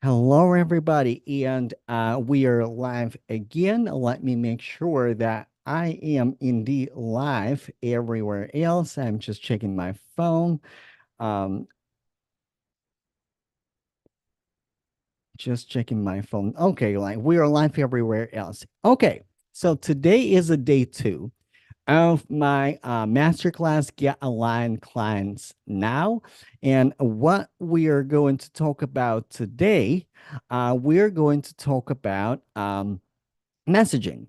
Hello, everybody, and we are live again. Let me make sure that I am indeed live everywhere else. I'm just checking my phone. Um, just checking my phone. Okay, like we are live everywhere else. Okay, so today is a day two of my masterclass Get Aligned Clients Now. And what we are going to talk about today, we're going to talk about messaging.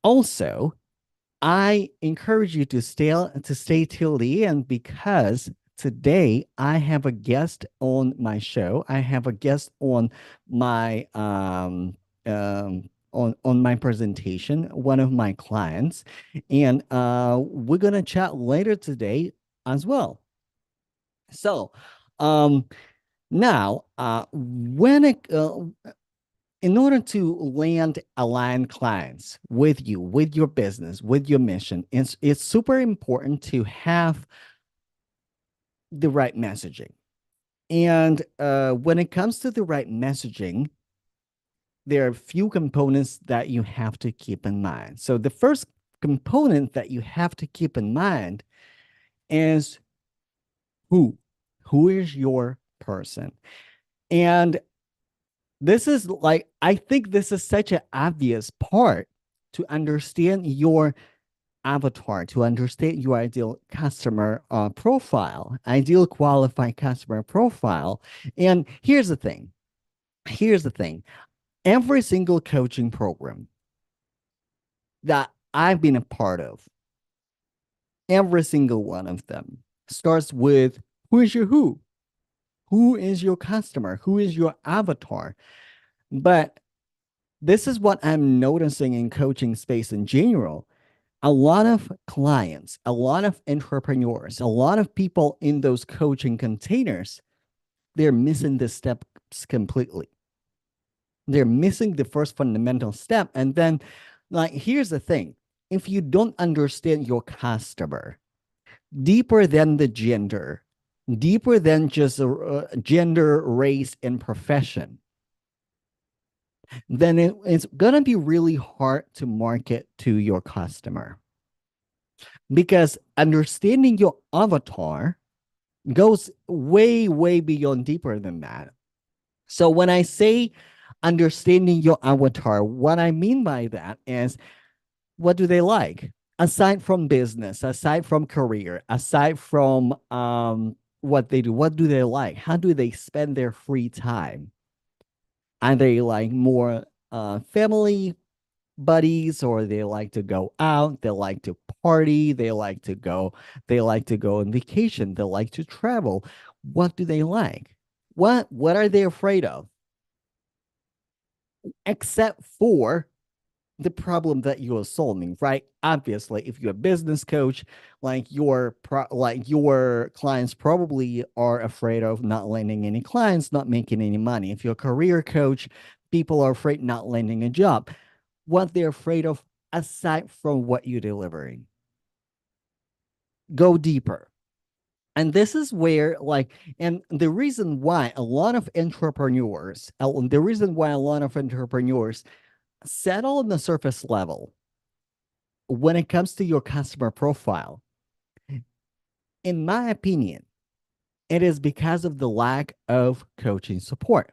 Also, I encourage you to stay till the end because today I have a guest on my show. I have a guest on my on my presentation, one of my clients, and we're gonna chat later today as well. So, um, now, when it in order to land aligned clients with you, with your business, with your mission, it's super important to have the right messaging. And when it comes to the right messaging, there are a few components that you have to keep in mind. So the first component that you have to keep in mind is who? Who is your person? And this is like, I think this is such an obvious part to understand your avatar, to understand your ideal customer profile, ideal qualified customer profile. And here's the thing. Every single coaching program that I've been a part of, every single one of them starts with who is your who? Who is your customer? Who is your avatar? But this is what I'm noticing in coaching space in general. A lot of clients, a lot of entrepreneurs, a lot of people in those coaching containers, they're missing the steps completely. They're missing the first fundamental step. And then, like, here's the thing, if you don't understand your customer deeper than the gender, deeper than just gender, race, and profession, then it's going to be really hard to market to your customer because understanding your avatar goes way, way beyond deeper than that. So when I say understanding your avatar, what I mean by that is what do they like? Aside from business, aside from career, aside from what they do, what do they like? How do they spend their free time? Are they like more family buddies, or they like to go out, they like to party, they like to go on vacation, they like to travel? What do they like? What are they afraid of, except for the problem that you are solving, right? Obviously, if you're a business coach, like your clients probably are afraid of not landing any clients, not making any money. If you're a career coach, people are afraid not landing a job. What they're afraid of, aside from what you're delivering, go deeper. And this is where, like, and the reason why a lot of entrepreneurs, settle on the surface level when it comes to your customer profile, in my opinion, it is because of the lack of coaching support.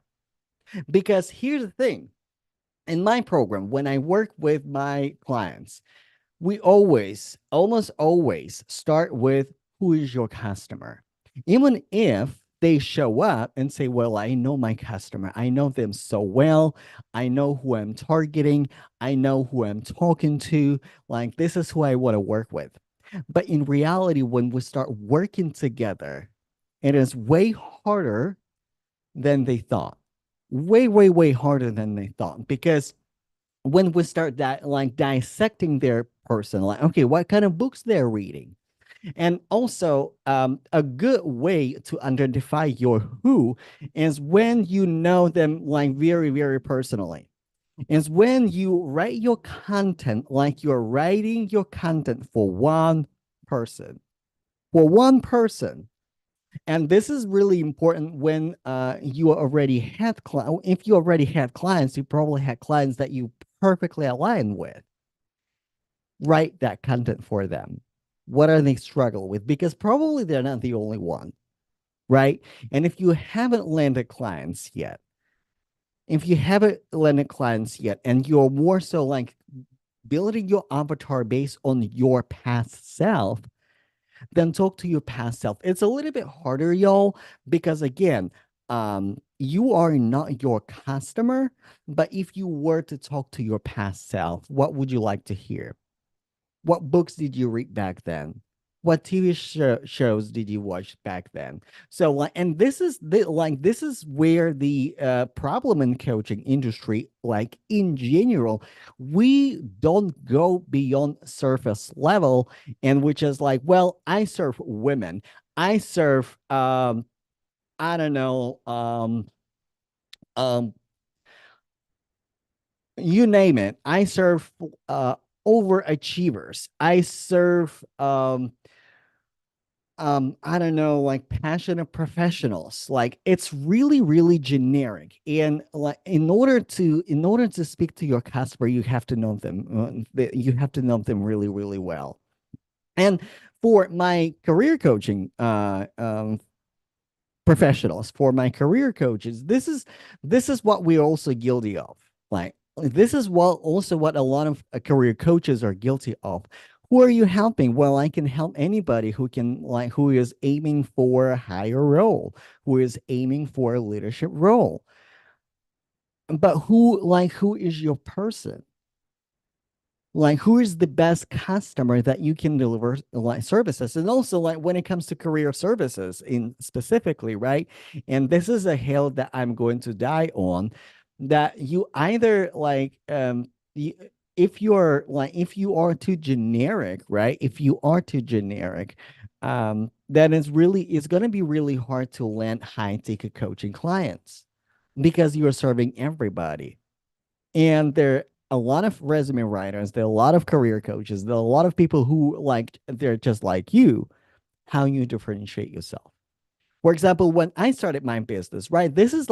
Because here's the thing, in my program, when I work with my clients, we almost always start with who is your customer. Even if they show up and say, well, I know my customer, I know them so well, I know who I'm targeting, I know who I'm talking to, like, this is who I want to work with. But in reality, when we start working together, it is way harder than they thought. Way, way, way harder than they thought. Because when we start that, like, dissecting their person, like, okay, what kind of books they're reading, and also a good way to identify your who is when you know them, like, very, very personally. Is when you write your content like you're writing your content for one person, for one person. And this is really important when you already had if you already had clients, you probably had clients that you perfectly aligned with. Write that content for them. What are they struggle with? Because probably they're not the only one, right? And if you haven't landed clients yet, and you're more so like building your avatar based on your past self, then talk to your past self. It's a little bit harder, y'all, because again, you are not your customer. But if you were to talk to your past self, what would you like to hear? What books did you read back then? What TV shows did you watch back then? So like, and this is where the problem in coaching industry, like in general, we don't go beyond surface level, and which is like, well, I serve women, I serve I don't know, um you name it. I serve overachievers. I serve I don't know, like passionate professionals. Like it's really really generic, and like in order to speak to your customer, you have to know them. You have to know them really really well. And for my career coaching professionals, for my career coaches, this is what we're also guilty of. Like this is what a lot of career coaches are guilty of. Who are you helping? Well, I can help anybody who is aiming for a higher role, who is aiming for a leadership role. But who is your person? Like who is the best customer that you can deliver like services? And also like when it comes to career services in specifically, right? And this is a hill that I'm going to die on, that you either if you are too generic, right? If you are too generic, then it's going to be really hard to land high ticket coaching clients because you are serving everybody. And there are a lot of resume writers, there are a lot of career coaches, there are a lot of people who like they're just like you. How you differentiate yourself? For example, when I started my business, right? This is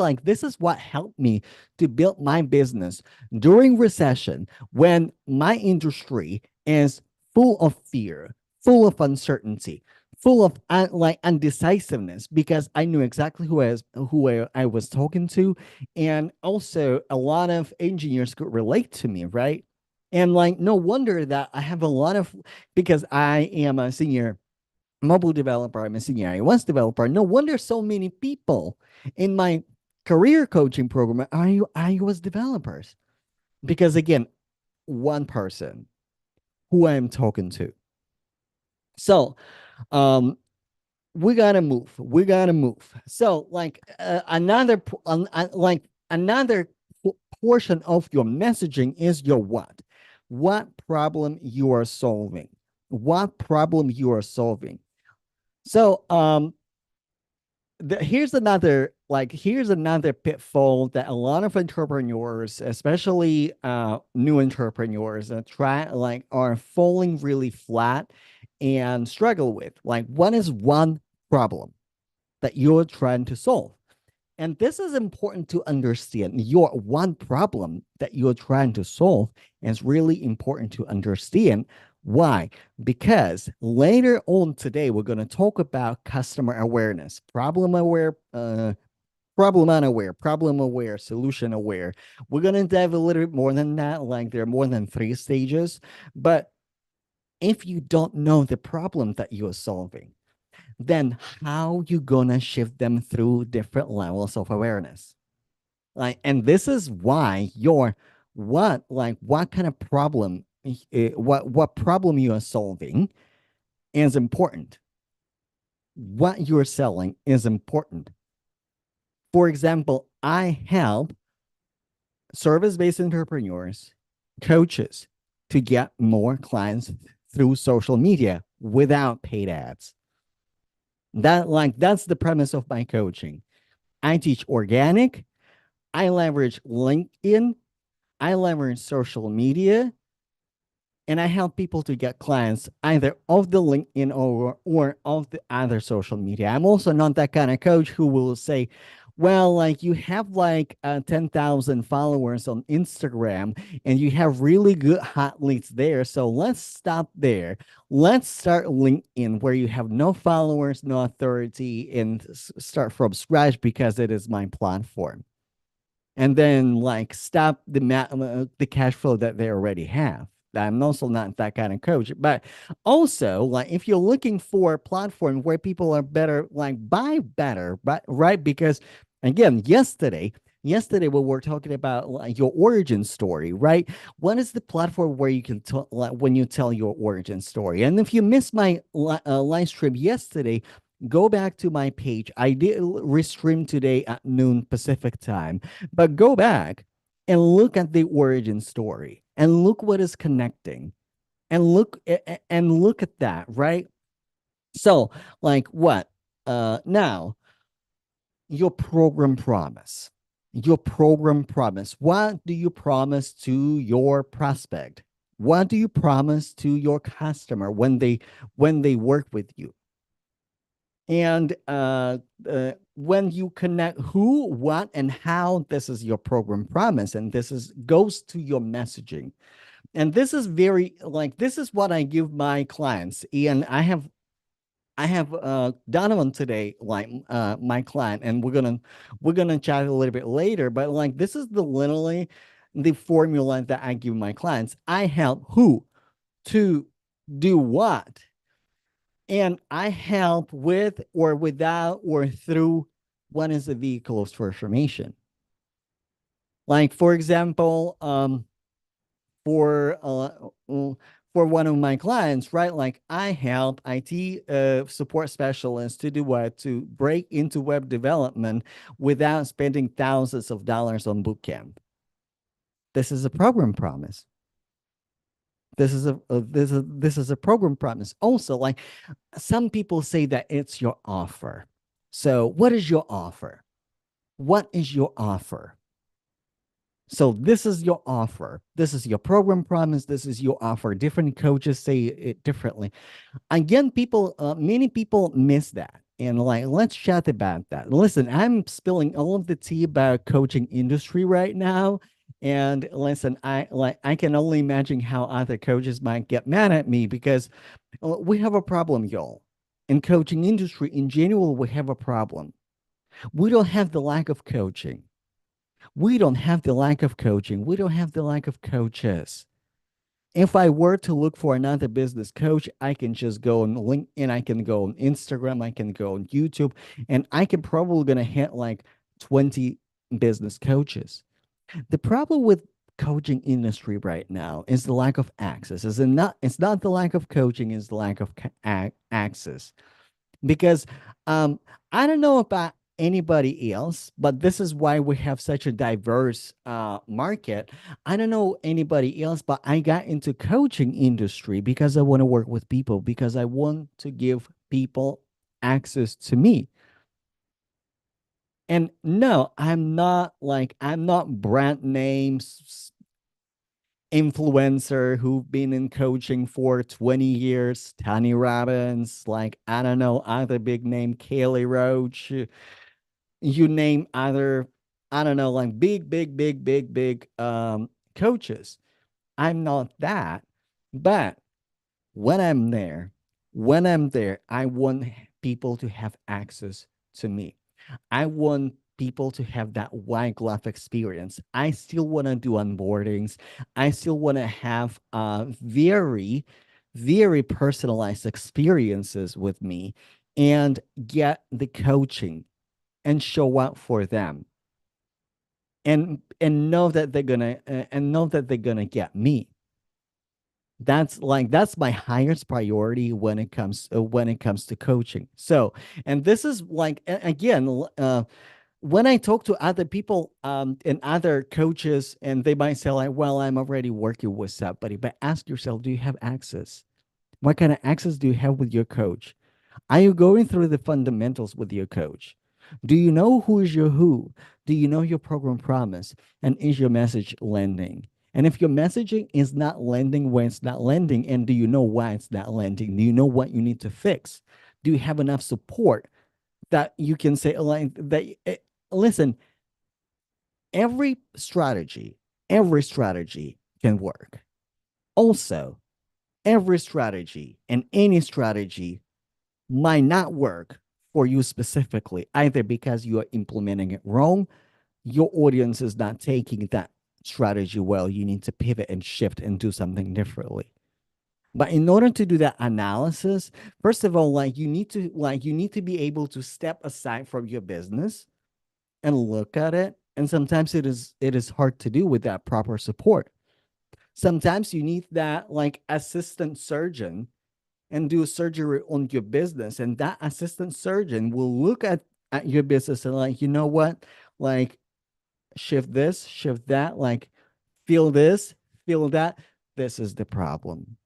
what helped me to build my business during recession when my industry is full of fear, full of uncertainty, full of like undecisiveness, because I knew exactly I was talking to, and also a lot of engineers could relate to me, right? And like no wonder that I have a lot of, because I am a senior mobile developer, I'm a senior iOS developer. No wonder so many people in my career coaching program are iOS developers. Because again, one person who I'm talking to. So um we gotta move. We gotta move. So like another portion of your messaging is your what problem you are solving, what problem you are solving. So here's another pitfall that a lot of entrepreneurs, especially new entrepreneurs, are falling really flat and struggle with. Like, what is one problem that you're trying to solve? And this is important to understand. Your one problem that you're trying to solve is really important to understand. Why? Because later on today, we're going to talk about customer awareness, problem unaware, problem aware, solution aware. We're going to dive a little bit more than that. Like there are more than 3 stages. But if you don't know the problem that you're solving, then how you gonna shift them through different levels of awareness? Like, and this is why what kind of problem, what problem you are solving is important. What you're selling is important. For example, I help service-based entrepreneurs, coaches, to get more clients through social media without paid ads. That's the premise of my coaching. I teach organic, I leverage LinkedIn, I leverage social media, And I help people to get clients either of the LinkedIn or of the other social media. I'm also not that kind of coach who will say, well, like you have like 10,000 followers on Instagram and you have really good hot leads there. So let's stop there. Let's start LinkedIn where you have no followers, no authority, and start from scratch because it is my platform. And then like stop the cash flow that they already have. I'm also not that kind of coach, but also like if you're looking for a platform where people are better, like buy better, right? Because again, yesterday we were talking about like your origin story, right? What is the platform where you can tell like, when you tell your origin story? And if you missed my live stream yesterday, go back to my page. I did restream today at noon Pacific time, but go back and look at the origin story and look what is connecting and look at that, right? So, like what? Now your program promise. Your program promise. What do you promise to your prospect? What do you promise to your customer when they work with you? And when you connect who, what, and how, this is your program promise, and this is goes to your messaging. And this is very like this is what I give my clients. And I have Donovan today, like my client, and we're gonna chat a little bit later. But like this is the literally the formula that I give my clients. I help who to do what, and I help with or without or through what is the vehicle of transformation. Like for example, for for one of my clients, right? Like I help IT support specialists to do what? To break into web development without spending thousands of dollars on bootcamp. This is a program promise. This is a program promise. Also, like some people say that it's your offer. So, what is your offer? What is your offer? So, this is your offer. This is your program promise. This is your offer. Different coaches say it differently. Again, many people miss that. And like, let's chat about that. Listen, I'm spilling all of the tea about coaching industry right now. And listen, I can only imagine how other coaches might get mad at me because we have a problem, y'all. In coaching industry in general, we have a problem. We don't have the lack of coaching. We don't have the lack of coaching. We don't have the lack of coaches. If I were to look for another business coach, I can just go on LinkedIn, I can go on Instagram, I can go on YouTube, and I can probably gonna hit like 20 business coaches. The problem with coaching industry right now is the lack of access. It's not the lack of coaching, it's the lack of access. Because I don't know about anybody else, but this is why we have such a diverse market. I don't know anybody else, but I got into coaching industry because I want to work with people, because I want to give people access to me. And no, I'm not brand names influencer who've been in coaching for 20 years, Tony Robbins, like I don't know, other big name, Kaylee Roach, you name other, I don't know, like big coaches. I'm not that. But when I'm there, I want people to have access to me. I want people to have that white glove experience. I still want to do onboardings. I still want to have very personalized experiences with me and get the coaching and show up for them and know that they're gonna get me. That's my highest priority when it comes to coaching. So, and this is like again, when I talk to other people and other coaches, and they might say like, "Well, I'm already working with somebody," but ask yourself, do you have access? What kind of access do you have with your coach? Are you going through the fundamentals with your coach? Do you know who is your who? Do you know your program promise? And is your message landing? And if your messaging is not landing when it's not landing, and do you know why it's not landing? Do you know what you need to fix? Do you have enough support that you can say, like, that, listen, every strategy, every strategy can work. Also, every strategy and any strategy might not work for you specifically, either because you are implementing it wrong, your audience is not taking that strategy well. You need to pivot and shift and do something differently. But in order to do that analysis, first of all, you need to be able to step aside from your business and look at it. And sometimes it is hard to do with that proper support. Sometimes you need that like assistant surgeon and do surgery on your business. And that assistant surgeon will look at your business and like, you know what? Like shift this, shift that, like feel this, feel that. This is the problem.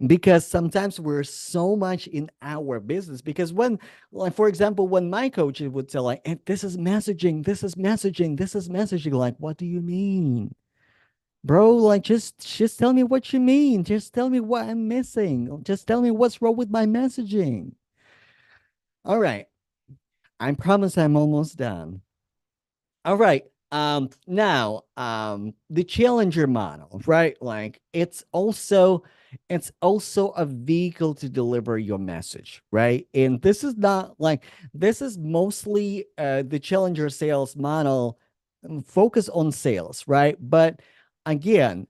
Because sometimes we're so much in our business, because when, like for example, when my coaches would say like, this is messaging, this is messaging, this is messaging, like what do you mean, bro? Like just tell me what you mean, just tell me what I'm missing, just tell me what's wrong with my messaging. All right, I promise I'm almost done. All right. Now, the challenger model, right? Like it's also a vehicle to deliver your message, right? And this is not like this is mostly the challenger sales model focus on sales, right? But again,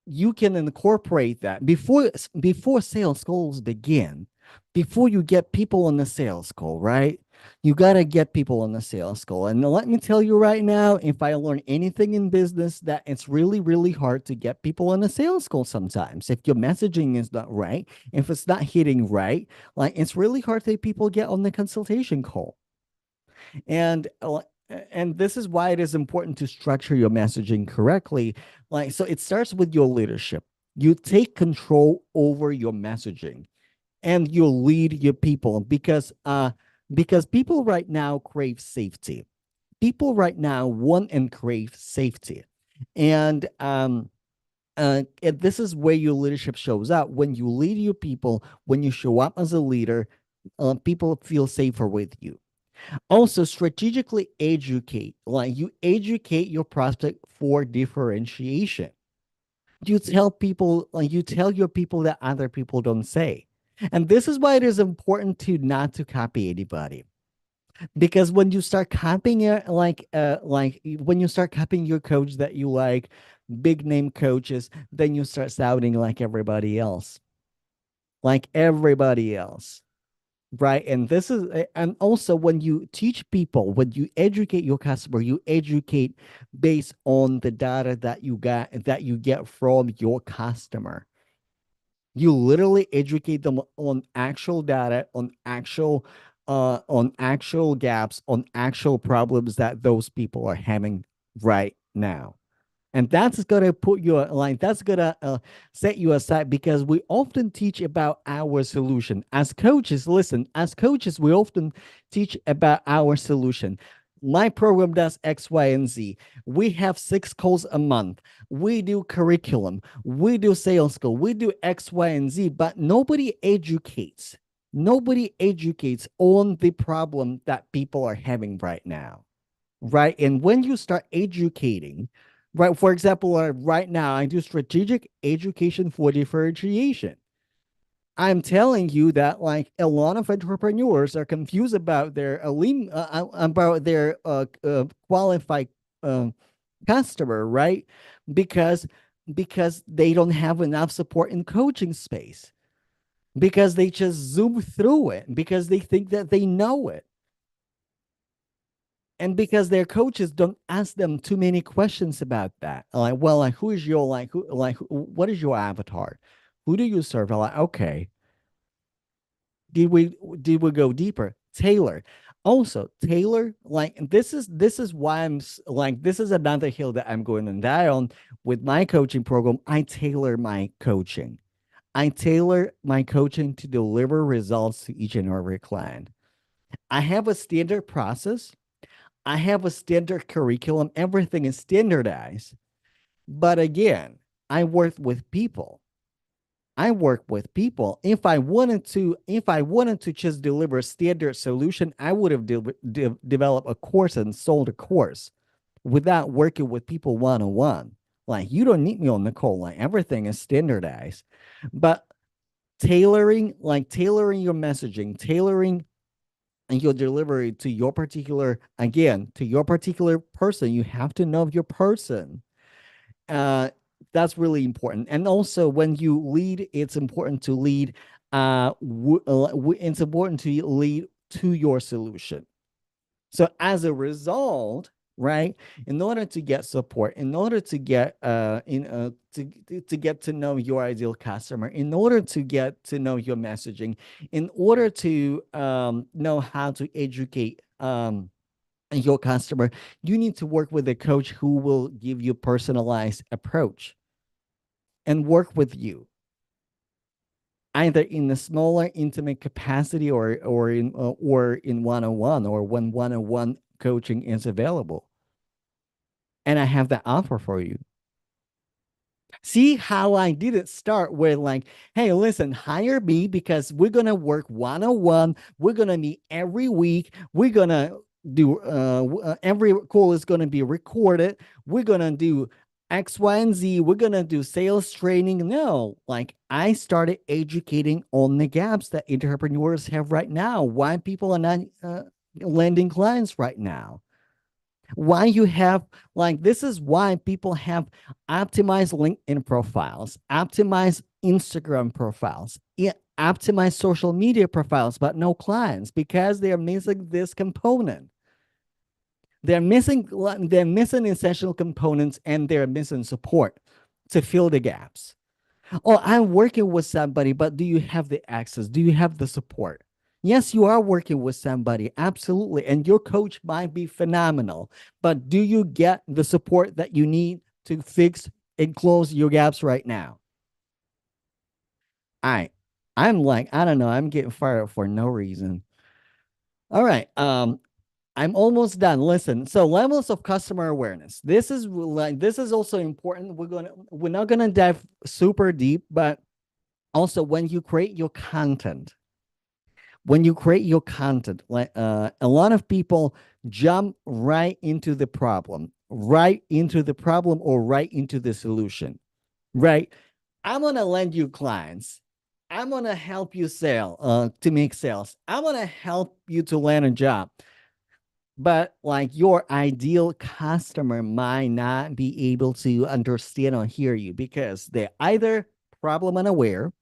you can incorporate that before sales calls begin, before you get people on the sales call, right? You got to get people on the sales call. And let me tell you right now, if I learn anything in business, that it's really really hard to get people on the sales call sometimes. If your messaging is not right, if it's not hitting right, like it's really hard that people get on the consultation call. And this is why it is important to structure your messaging correctly. Like, so it starts with your leadership. You take control over your messaging and you lead your people, because people right now crave safety. People right now want and crave safety. And this is where your leadership shows up. When you lead your people, when you show up as a leader, people feel safer with you. Also, strategically educate, like you educate your prospect for differentiation. You tell your people that other people don't say. And this is why it is important to not to copy anybody. Because when you start copying it, like when you start copying your coach that you like, big name coaches, then you start sounding like everybody else. Like everybody else. Right. And also when you teach people, when you educate your customer, you educate based on the data that you get from your customer. You literally educate them on actual data, on actual gaps, on actual problems that those people are having right now. And that's gonna set you aside, because we often teach about our solution as coaches. Listen, as coaches we often teach about our solution. My program does X, Y, and Z. We have 6 calls a month. We do curriculum, we do sales call, we do X, Y, and Z. But nobody educates on the problem that people are having right now, right? And when you start educating, right, for example, right now I do strategic education for differentiation. I'm telling you that like a lot of entrepreneurs are confused about their qualified uh, customer, right? Because they don't have enough support in coaching space, because they just zoom through it, because they think that they know it, and because their coaches don't ask them too many questions about that. Like, well, like who is your what is your avatar? Who do you serve? I'm like, okay, did we go deeper? Taylor. Also, Taylor, like this is why like this is another hill that I'm going to die on with my coaching program. I tailor my coaching to deliver results to each and every client. I have a standard process. I have a standard curriculum. Everything is standardized. But again, I work with people. I work with people. If I wanted to just deliver a standard solution, I would have developed a course and sold a course without working with people one on one. Like you don't need me on the call. Like everything is standardized, but tailoring your messaging, tailoring your delivery to your particular, again, to your particular person. You have to know your person. uh that's really important. And also when you lead, it's important to lead, it's important to lead to your solution. So as a result, right, in order to get support, in order to get to get to know your ideal customer, in order to get to know your messaging, in order to know how to educate your customer, you need to work with a coach who will give you personalized approach and work with you either in a smaller intimate capacity or in one-on-one, or when one-on-one coaching is available. And I have that offer for you. See how I didn't start with like, hey, listen, hire me because we're gonna work one-on-one. We're gonna meet every week. We're gonna do every call is gonna be recorded. We're gonna do X, Y, and Z. We're gonna do sales training. No, like I started educating on the gaps that entrepreneurs have right now. Why people are not landing clients right now, why you have, like, this is why people have optimized LinkedIn profiles, optimized Instagram profiles, optimized social media profiles, but no clients, because they're missing this component. They're missing essential components, and they're missing support to fill the gaps. Oh, I'm working with somebody, but do you have the access? Do you have the support? Yes, you are working with somebody, absolutely. And your coach might be phenomenal, but do you get the support that you need to fix and close your gaps right now? I, I'm like, I don't know, I'm getting fired up for no reason. All right. I'm almost done. Listen, so levels of customer awareness. This is also important. We're not gonna dive super deep, but also when you create your content, like a lot of people jump right into the problem, or right into the solution, right? I'm gonna lend you clients. I'm gonna help you sell, to make sales. I'm gonna help you to land a job. But like your ideal customer might not be able to understand or hear you because they're either problem unaware,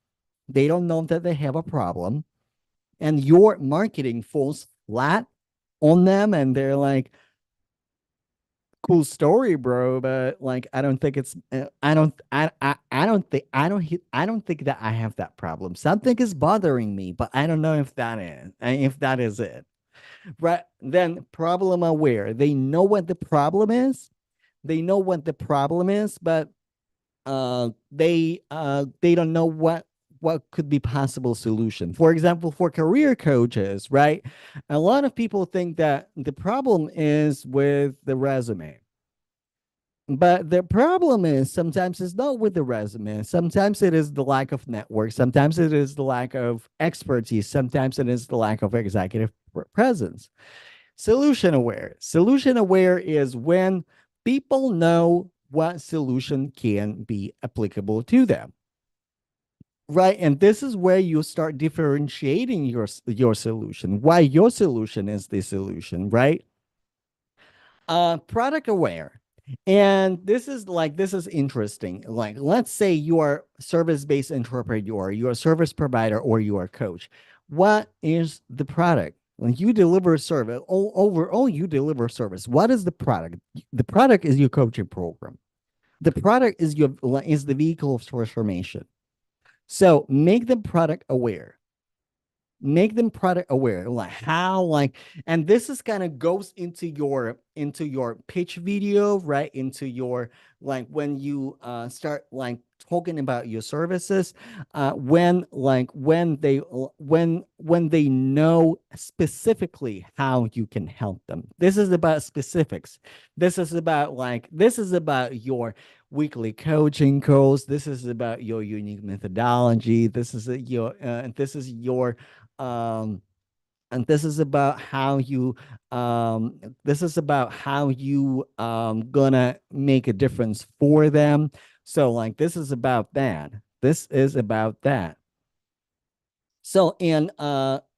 they don't know that they have a problem, and your marketing falls flat on them, and they're like, cool story, bro, but like I don't think it's I don't think that I have that problem. Something is bothering me, but I don't know if that is it. Right? Then problem aware. They know what the problem is. But they don't know what could be possible solution. For example, for career coaches, right? A lot of people think that the problem is with the resume. But the problem is sometimes it's not with the resume. Sometimes it is the lack of network. Sometimes it is the lack of expertise. Sometimes it is the lack of executive presence. Solution aware. Solution aware is when people know what solution can be applicable to them. Right. And this is where you start differentiating your solution, why your solution is the solution, right? Product aware. And this is interesting. Like, let's say you are service-based entrepreneur, you're a service provider, or you are a coach. What is the product? When you deliver service, overall, you deliver service. What is the product? The product is your coaching program. The product is the vehicle of transformation. So make them product aware. Make them product aware, like how, like, and this is kind of goes into your pitch video, right? Into your, like, when you start like talking about your services, when they know specifically how you can help them. This is about specifics. This is about your weekly coaching calls. This is about your unique methodology. This is your um and this is about how you gonna make a difference for them. So like this is about that. This is about that. So and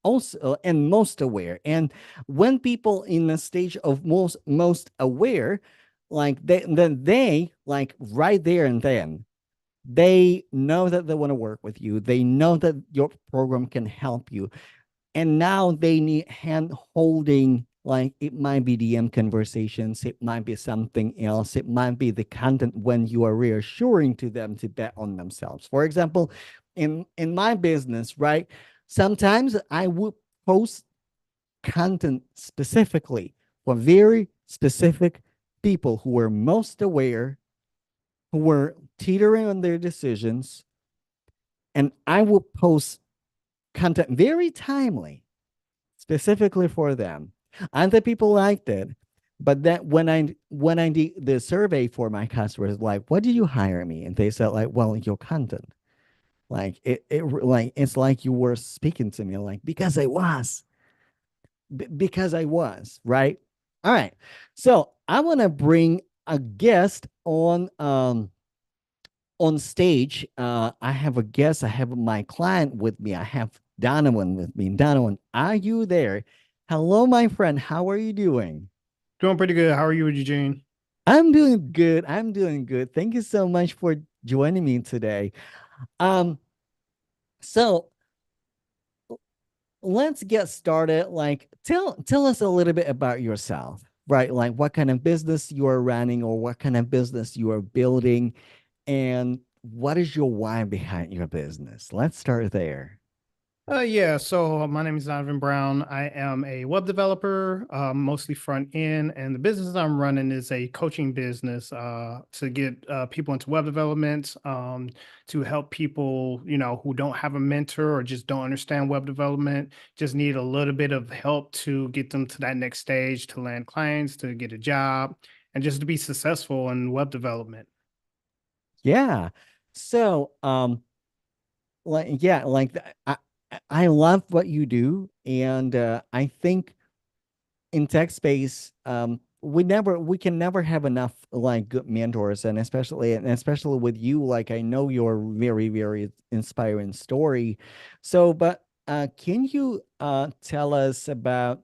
also and most aware. And when people in the stage of most aware, they like right there and then they know that they want to work with you. They know that your program can help you, and now they need hand holding. Like it might be DM conversations, it might be something else, it might be the content when you are reassuring to them to bet on themselves. For example, in my business, right, sometimes I would post content specifically for very specific people who were most aware, who were teetering on their decisions, and I would post content very timely specifically for them. And the people liked it. But then when I did the survey for my customers, like, what did you hire me? And they said, like, well, your content. Like it's like you were speaking to me, like, because I was. Because I was, right? All right. So I want to bring a guest on stage. I have a guest. I have my client with me. I have Donovan with me. Donovan, are you there? Hello, my friend. How are you doing? Doing pretty good. How are you, Eugene? I'm doing good. I'm doing good. Thank you so much for joining me today. Um, so let's get started. Like, tell us a little bit about yourself, right? Like, what kind of business you are running, or what kind of business you are building, and what is your why behind your business? Let's start there. Yeah, so my name is Donovan Brown. I am a web developer, mostly front end, and the business I'm running is a coaching business to get people into web development, to help people, who don't have a mentor or just don't understand web development, just need a little bit of help to get them to that next stage, to land clients, to get a job, and just to be successful in web development. Yeah. So, like, yeah, like I love what you do, and I think in tech space, we can never have enough like good mentors, and especially with you, like I know you're very inspiring story. So, but can you tell us about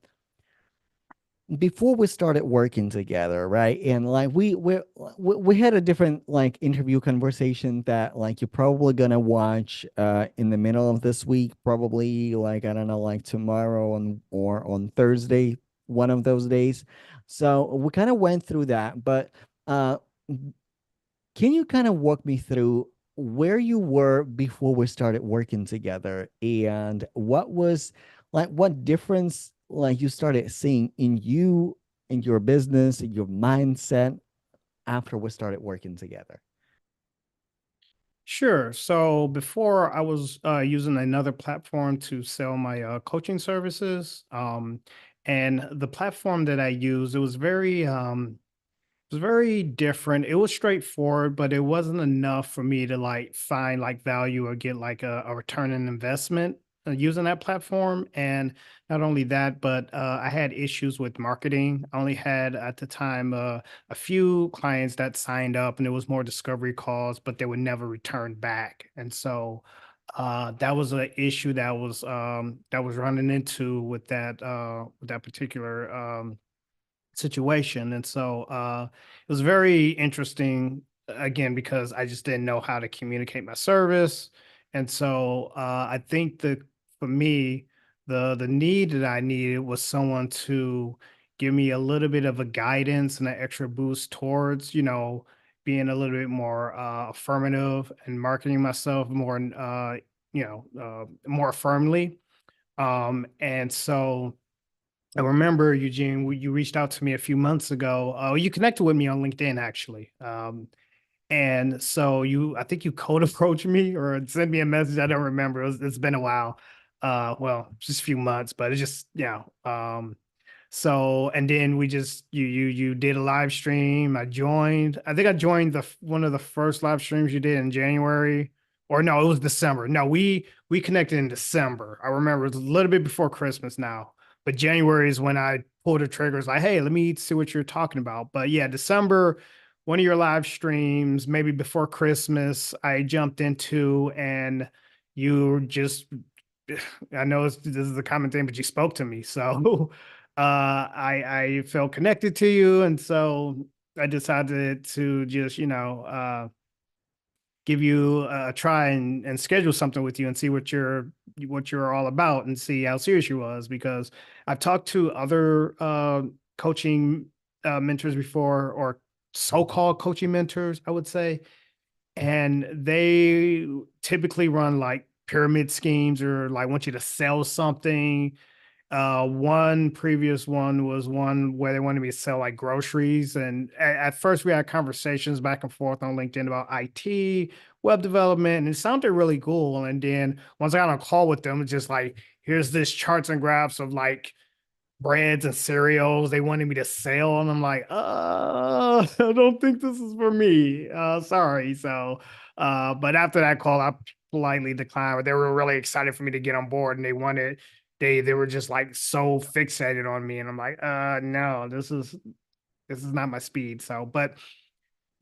before we started working together, right? And like we had a different like interview conversation that like you're probably gonna watch in the middle of this week, probably like I don't know, like tomorrow or on Thursday, one of those days. So we kind of went through that, but uh can you kind of walk me through where you were before we started working together, and what was like what difference like you started seeing in you, in your business, in your mindset after we started working together? Sure. So before I was using another platform to sell my coaching services, and the platform that I used, it was very different. It was straightforward, but it wasn't enough for me to like find like value or get like a return on investment using that platform. And not only that, but I had issues with marketing. I only had at the time a few clients that signed up, and it was more discovery calls, but they would never return back. And so that was an issue that was running into with that particular situation. And so it was very interesting again because I just didn't know how to communicate my service. And so I think that for me, the need that I needed was someone to give me a little bit of a guidance and an extra boost towards, being a little bit more affirmative and marketing myself more more firmly. And so I remember, Eugene, you reached out to me a few months ago. You connected with me on LinkedIn, actually. And so I think you cold approached me or sent me a message. I don't remember. It's been a while. Well, just a few months, but it's just, so, and then we just, you did a live stream. I think I joined one of the first live streams you did in January, or no, it was December. No, we connected in December. I remember it was a little bit before Christmas now, but January is when I pulled the triggers like, hey, let me see what you're talking about. But yeah, December, one of your live streams, maybe before Christmas, I jumped into, and you just, I know this is a common thing, but you spoke to me. So I felt connected to you. And so I decided to just, give you a try and schedule something with you and see what you're all about and see how serious you was, because I've talked to other coaching mentors before, or so-called coaching mentors, I would say, and they typically run like pyramid schemes or like want you to sell something. One previous one was one where they wanted me to sell like groceries. And at first we had conversations back and forth on LinkedIn about IT, web development, and it sounded really cool. And then once I got on a call with them, it's just like, here's this charts and graphs of like breads and cereals they wanted me to sell. And I'm like, I don't think this is for me. Sorry. So, but after that call, I politely declined. But they were really excited for me to get on board, and they were just like so fixated on me. And I'm like, no, this is not my speed. So, but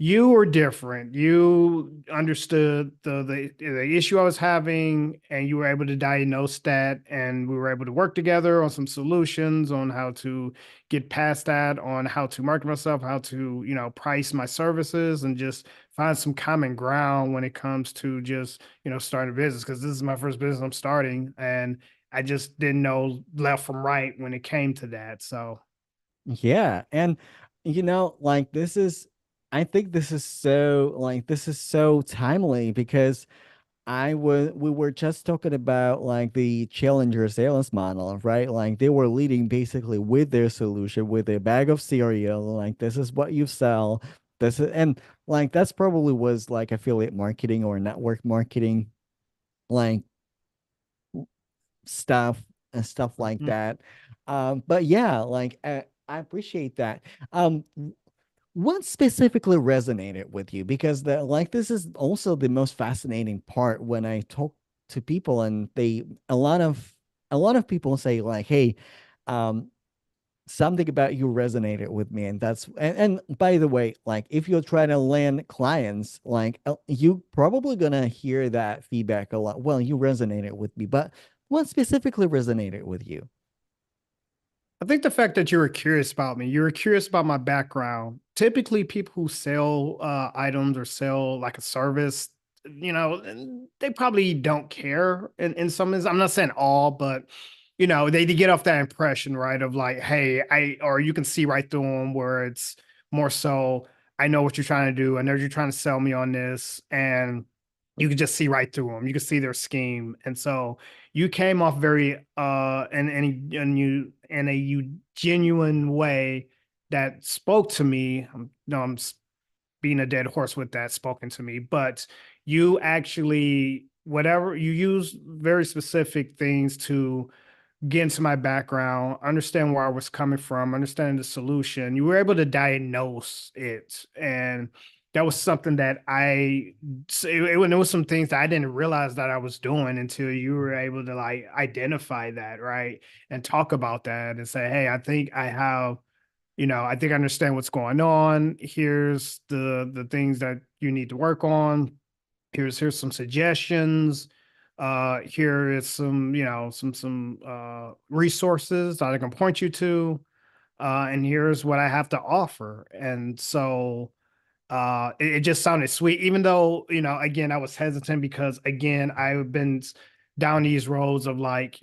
you were different. You understood the issue I was having, and you were able to diagnose that, and we were able to work together on some solutions on how to get past that, on how to market myself, how to, price my services, and just find some common ground when it comes to just, starting a business, because this is my first business I'm starting, and I just didn't know left from right when it came to that. So, Yeah. And like I think this is so timely because we were just talking about like the challenger sales model, right? Like they were leading basically with their solution, with a bag of cereal, like this is what you sell. And like that's probably was like affiliate marketing or network marketing, like stuff and stuff like mhm. that. But yeah, like I appreciate that. What specifically resonated with you? Because this is also the most fascinating part when I talk to people, and a lot of people say like, "Hey, um, something about you resonated with me," and and by the way, like if you're trying to land clients, like you probably gonna hear that feedback a lot. Well, you resonated with me, but what specifically resonated with you? I think the fact that you were curious about me, you were curious about my background. Typically, people who sell items or sell like a service, they probably don't care in some ways. I'm not saying all, but they get off that impression, right? Of like, hey, or you can see right through them where it's more so, I know what you're trying to do. I know you're trying to sell me on this. And you can just see right through them. You can see their scheme. And so you came off very and you genuine way that spoke to me. No, being a dead horse with that spoken to me, but you actually, whatever you use, very specific things to get into my background, understand where I was coming from, understanding the solution. You were able to diagnose it. And that was something that it was some things that I didn't realize that I was doing until you were able to like identify that, right? And talk about that and say, hey, I think I have, I think I understand what's going on. Here's the things that you need to work on. Here's some suggestions. Here is some, some resources that I can point you to. And here's what I have to offer. And so it just sounded sweet, even though, again, I was hesitant because again, I've been down these roads of like,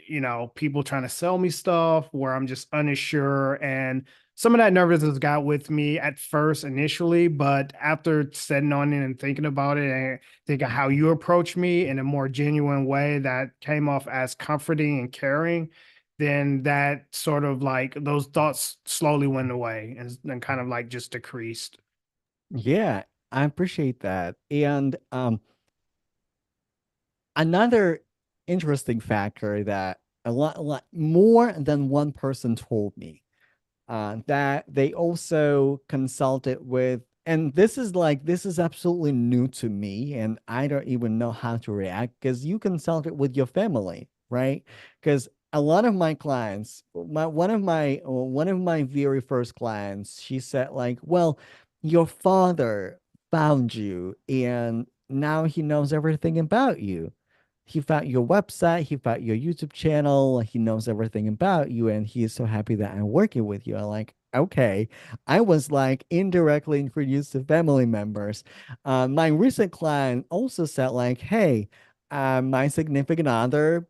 people trying to sell me stuff where I'm just unsure. And some of that nervousness got with me at first initially, but after sitting on it and thinking about it and thinking how you approach me in a more genuine way that came off as comforting and caring, then that sort of like those thoughts slowly went away and kind of like just decreased. Yeah. I appreciate that. And another interesting factor that a lot more than one person told me that they also consulted with, and this is absolutely new to me, and I don't even know how to react because you consulted with your family, right? Because a lot of my clients, one of my very first clients, she said like, well, your father found you and now he knows everything about you. He found your website, he found your YouTube channel, he knows everything about you, and he is so happy that I'm working with you. I'm like, okay. I was like indirectly introduced to family members. My recent client also said, like, hey, my significant other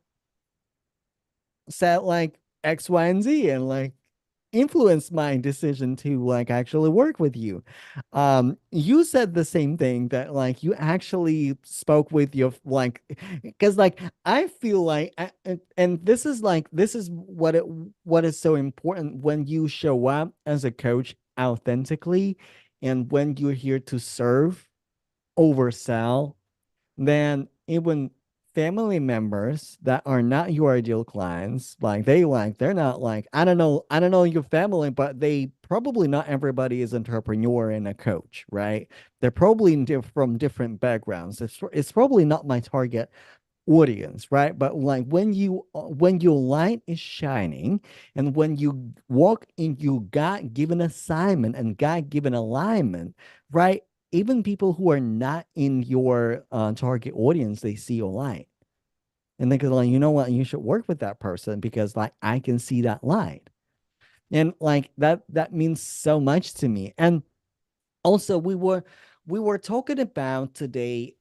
said like X, Y, and Z, and like influenced my decision to like actually work with you. You said the same thing that like you actually spoke with your like because like I feel like and this is what is so important when you show up as a coach authentically and when you're here to serve oversell, then even family members that are not your ideal clients, they're not like, I don't know your family, but they probably not everybody is entrepreneur and a coach, right? They're probably from different backgrounds. It's probably not my target audience, right? But like when your light is shining and when you walk in you God given assignment and God given alignment, right? Even people who are not in your target audience, they see your light and they go like, you know what, you should work with that person because like I can see that light, and like that means so much to me. And also we were talking about today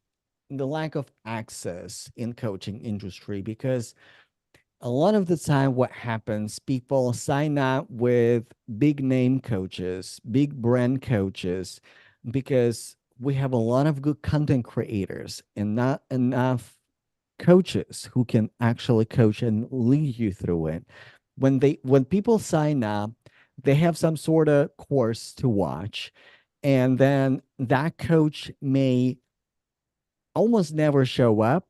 the lack of access in coaching industry because a lot of the time what happens, people sign up with big name coaches, big brand coaches, because we have a lot of good content creators and not enough coaches who can actually coach and lead you through it. When people sign up, they have some sort of course to watch, and then that coach may almost never show up,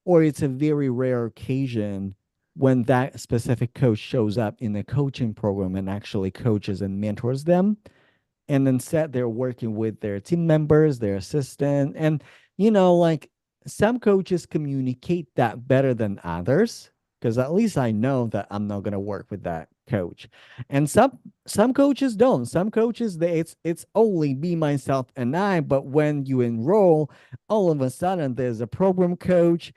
or it's a very rare occasion when that specific coach shows up in a coaching program and actually coaches and mentors them. And instead, they're working with their team members, their assistant. And, like some coaches communicate that better than others because at least I know that I'm not going to work with that coach. And some coaches don't. Some coaches it's only be myself and I, but when you enroll, all of a sudden there's a program coach,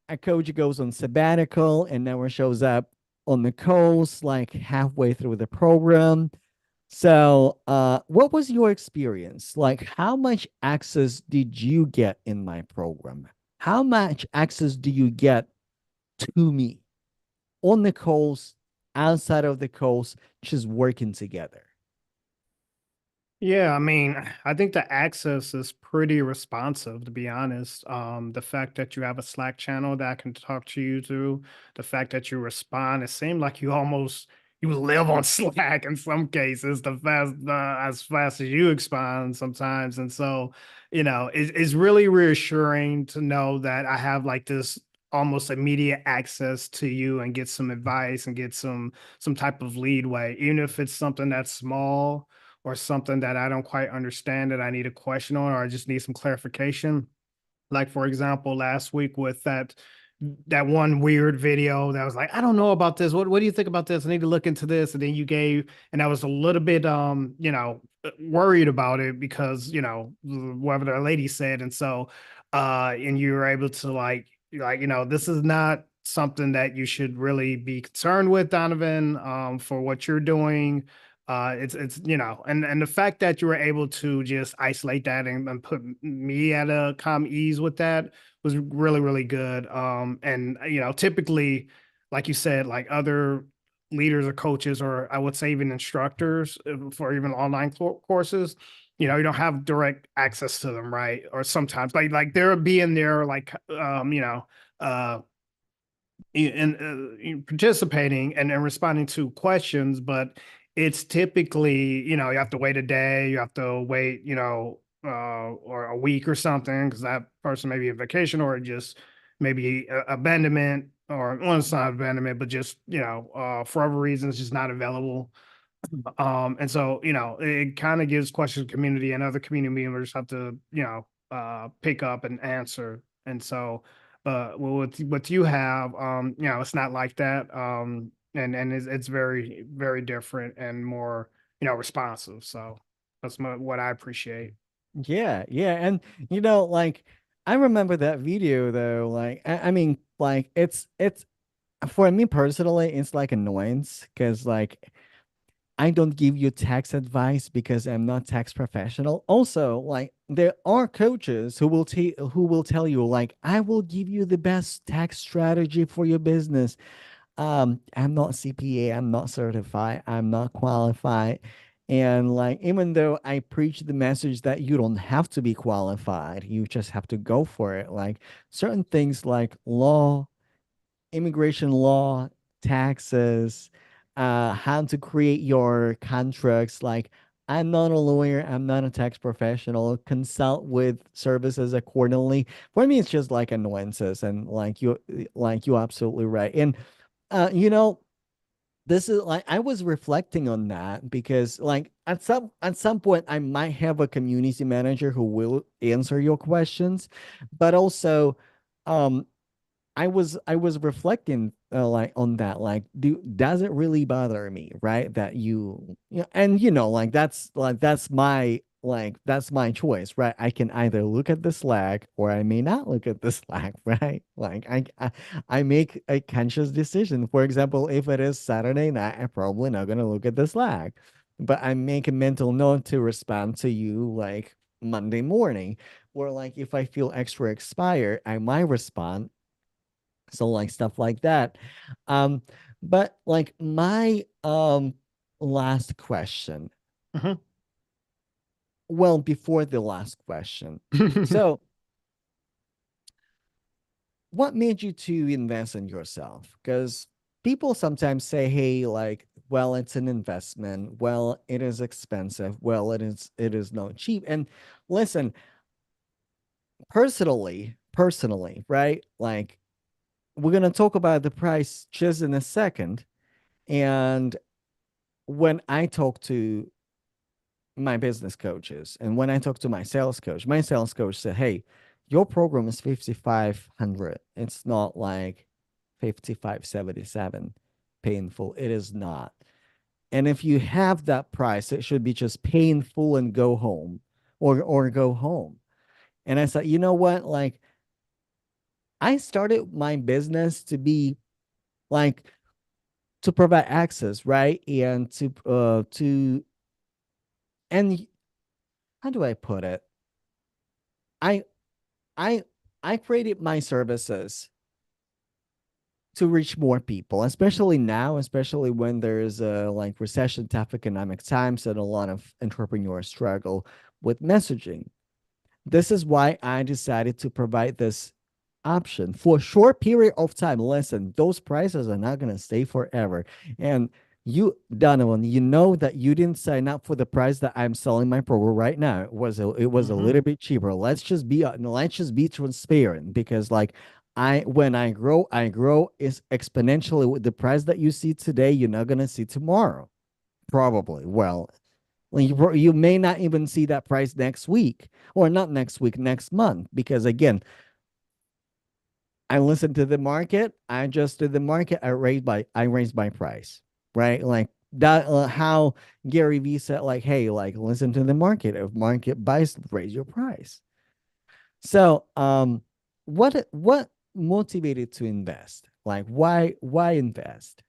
a coach goes on sabbatical and never shows up on the coast like halfway through the program. So, what was your experience? Like, how much access did you get in my program? How much access do you get to me on the coast, outside of the coast, just working together? Yeah, I mean, I think the access is pretty responsive, to be honest. The fact that you have a Slack channel that I can talk to you through, the fact that you respond, it seemed like you live on Slack in some cases, as fast as you respond sometimes. And so, it's really reassuring to know that I have like this almost immediate access to you and get some advice and get some type of leadway, even if it's something that's small or something that I don't quite understand that I need a question on, or I just need some clarification. Like for example, last week with that one weird video that was like, I don't know about this. What do you think about this? I need to look into this. And then you gave, and I was a little bit worried about it because, whatever the lady said. And so and you were able to this is not something that you should really be concerned with, Donovan, for what you're doing. It's and the fact that you were able to just isolate that and put me at a calm ease with that was really, really good. And typically, like you said, like other leaders or coaches, or I would say even instructors for even online courses, you don't have direct access to them, right? Or sometimes like they're being there, like uh in participating and responding to questions, but it's typically, you have to wait a day, you have to wait, or a week or something, because that person may be on vacation, or just maybe abandonment, or well, it's not abandonment, but just, for other reasons, just not available. And so, it kind of gives questions community, and other community members have to, pick up and answer. And so, well, what you have, it's not like that. And it's very, very different and more, responsive. So that's what I appreciate. Yeah, yeah. And like I remember that video though, like I mean, like it's for me personally, it's like annoyance because like I don't give you tax advice because I'm not tax professional. Also, like there are coaches who will tell you like I will give you the best tax strategy for your business. I'm not CPA, I'm not certified, I'm not qualified. And like even though I preach the message that you don't have to be qualified, you just have to go for it. Like certain things like law, immigration law, taxes, how to create your contracts. Like, I'm not a lawyer, I'm not a tax professional. Consult with services accordingly. For me, it's just like annoyances, and like you're absolutely right. And you know, this is like I was reflecting on that because like at some point I might have a community manager who will answer your questions, but also um I was reflecting like on that like does it really bother me, right, that and like that's my choice, right? I can either look at the Slack or I may not look at the Slack, right? Like I make a conscious decision. For example, if it is Saturday night, I'm probably not going to look at the Slack, but I make a mental note to respond to you like Monday morning, or like if I feel extra expired, I might respond. So like stuff like that. um but like my last question, well, before the last question, Mhm. so what made you to invest in yourself? Because people sometimes say, hey, like, well, it's an investment, well, it is expensive, well, it is not cheap. And listen, personally, right, like we're going to talk about the price just in a second. And when I talk to my business coaches and when I talk to my sales coach said, hey, your program is 5,500. It's not like 5,577 painful. It is not. And if you have that price, it should be just painful and go home, or go home. And I said, you know what? Like I started my business to be like to provide access, right? And and how do I put it? I I I created my services to reach more people, especially now, especially when there's a like recession, tough economic times, and a lot of entrepreneurs struggle with messaging. This is why I decided to provide this option for a short period of time. Listen, those prices are not going to stay forever. And you, Donovan, you know that you didn't sign up for the price that I'm selling my program right now. It was a little bit cheaper. Let's just be transparent because like when I grow is exponentially with the price that you see today, you're not gonna see tomorrow. Probably. Well, you may not even see that price next week, or not next week, next month, because again, I listened to the market, I adjusted the market, I raised my price, right? Like that, how Gary Vee said, like, hey, like listen to the market. If market buys, raise your price. So, what motivated to invest? Like, why invest?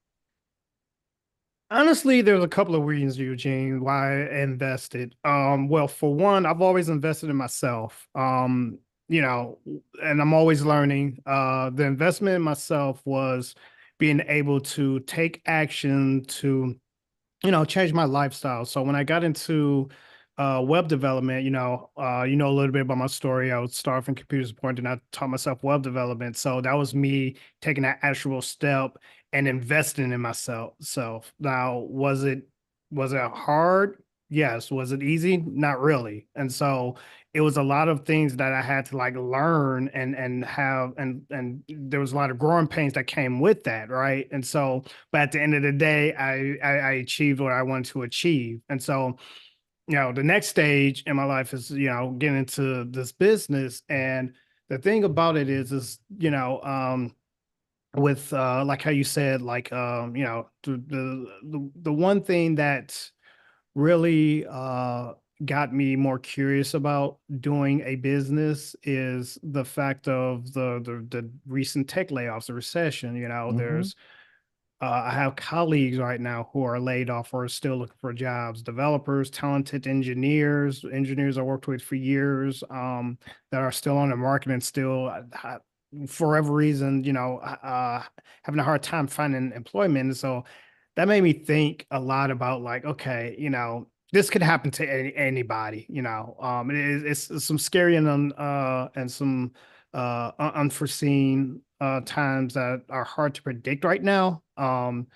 Honestly, there's a couple of reasons, Eugene, why I invested. Well, for one, I've always invested in myself. And I'm always learning. The investment in myself was being able to take action to, change my lifestyle. So when I got into web development, a little bit about my story. I was started from computer support, and I taught myself web development. So that was me taking that actual step and investing in myself. So now, was it hard? Yes. Was it easy? Not really. And so it was a lot of things that I had to like learn and have and there was a lot of growing pains that came with that, right? And so, but at the end of the day, I achieved what I wanted to achieve. And so, the next stage in my life is, getting into this business. And the thing about it is, with like how you said, like the one thing that really got me more curious about doing a business is the fact of the recent tech layoffs, the recession. Mm-hmm. I have colleagues right now who are laid off or are still looking for jobs. Developers, talented engineers I worked with for years, that are still on the market and still, for whatever reason, having a hard time finding employment. And so that made me think a lot about, like, okay, this could happen to anybody. It's some scary and some unforeseen times that are hard to predict right now. And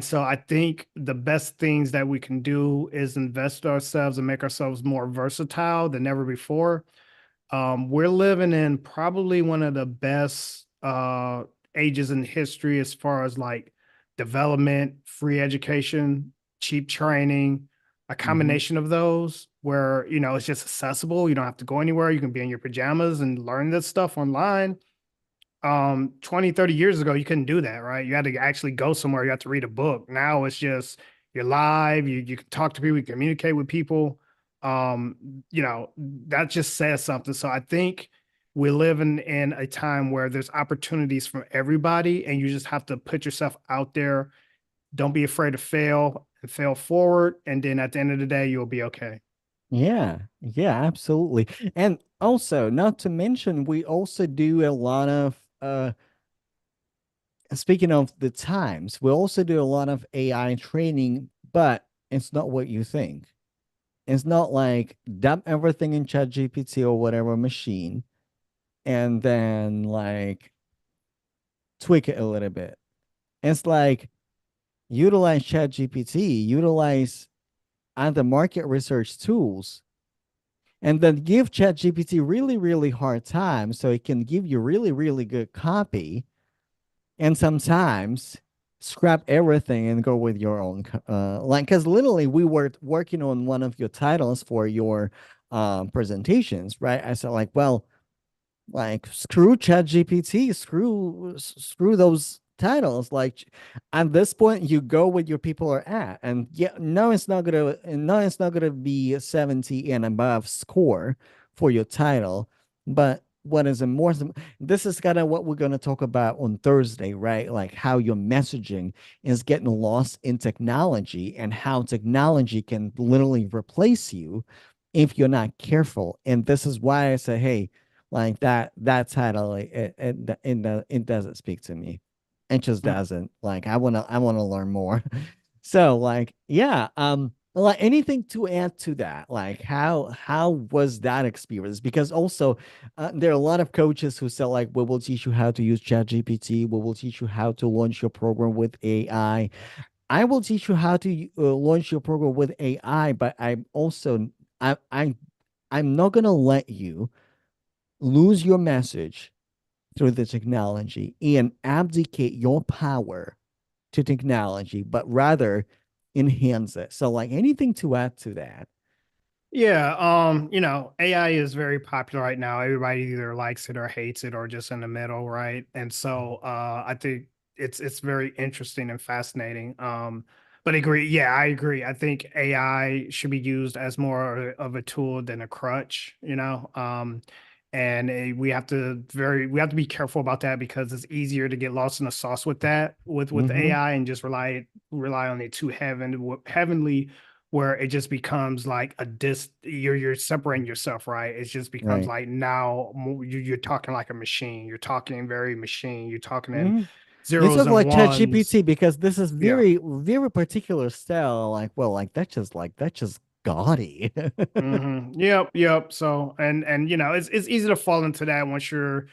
so I think the best things that we can do is invest ourselves and make ourselves more versatile than ever before. We're living in probably one of the best ages in history as far as like development, free education, cheap training, a Mm-hmm. combination of those where, it's just accessible. You don't have to go anywhere. You can be in your pajamas and learn this stuff online. 20, 30 years ago, you couldn't do that, right? You had to actually go somewhere. You had to read a book. Now it's just you're live, you can talk to people, you communicate with people. That just says something. So I think we're living in a time where there's opportunities for everybody, and you just have to put yourself out there. Don't be afraid to fail and fail forward. And then at the end of the day, you'll be okay. Yeah, yeah, absolutely. And also, not to mention, we also do a lot of speaking of the times, we also do a lot of AI training, but it's not what you think. It's not like dump everything in ChatGPT or whatever machine and then like tweak it a little bit. It's like utilize ChatGPT, utilize other market research tools, and then give ChatGPT really, really hard time so it can give you really, really good copy. And sometimes scrap everything and go with your own like because literally we were working on one of your titles for your presentations, right? I said like, well, like screw chat gpt, screw those titles. Like at this point you go where your people are at, and yeah, no, it's not gonna be a 70 and above score for your title. But what is more, this is kind of what we're going to talk about on Thursday, right? Like how your messaging is getting lost in technology and how technology can literally replace you if you're not careful. And this is why I say, hey, like that title, like, it doesn't speak to me. It just doesn't. Like I want to learn more. So like yeah, like anything to add to that? Like how was that experience? Because also there are a lot of coaches who say like, we will teach you how to use ChatGPT. We will teach you how to launch your program with AI. I will teach you how to launch your program with AI, but I I'm not gonna let you lose your message through the technology and abdicate your power to technology, but rather enhance it. So, like anything to add to that? Yeah, AI is very popular right now. Everybody either likes it or hates it or just in the middle, right? And so I think it's very interesting and fascinating. But I agree. I think AI should be used as more of a tool than a crutch. And we have to be careful about that because it's easier to get lost in the sauce with that with Mm-hmm. AI and just rely on it too heavenly, where it just becomes like you're separating yourself, right? It just becomes Right. like now you're talking like a machine. You're talking very machine. You're talking in Mm-hmm. It's zeros sort of and like ones. ChatGPT because this is Yeah. very, very particular style. Like that's just gaudy. Yep, yep. So and it's easy to fall into that once you're,